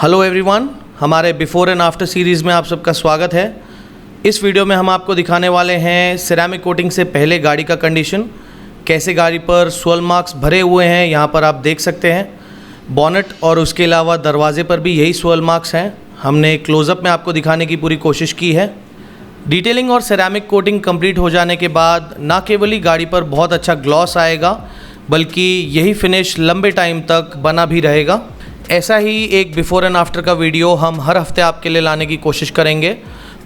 Hello everyone, हमारे before and after series में आप सबका स्वागत है। इस वीडियो में हम आपको दिखाने वाले हैं सिरेमिक कोटिंग से पहले गाड़ी का कंडीशन, कैसे गाड़ी पर स्वॉल मार्क्स भरे हुए हैं। यहाँ पर आप देख सकते हैं बॉनेट और उसके अलावा दरवाजे पर भी यही स्वॉल मार्क्स हैं। हमने क्लोज़अप में आपको दिखाने की पूरी कोशिश की है। डिटेलिंग और सिरेमिक कोटिंग कंप्लीट हो जाने के बाद न केवल ही गाड़ी पर बहुत अच्छा ग्लॉस आएगा, बल्कि यही फिनिश लंबे टाइम तक बना भी रहेगा। ऐसा ही एक बिफ़ोर एंड आफ्टर का वीडियो हम हर हफ्ते आपके लिए लाने की कोशिश करेंगे।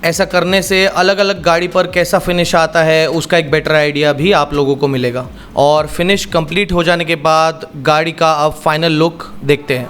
ऐसा करने से अलग अलग गाड़ी पर कैसा फिनिश आता है उसका एक बेटर आइडिया भी आप लोगों को मिलेगा। और फिनिश कंप्लीट हो जाने के बाद गाड़ी का अब फाइनल लुक देखते हैं।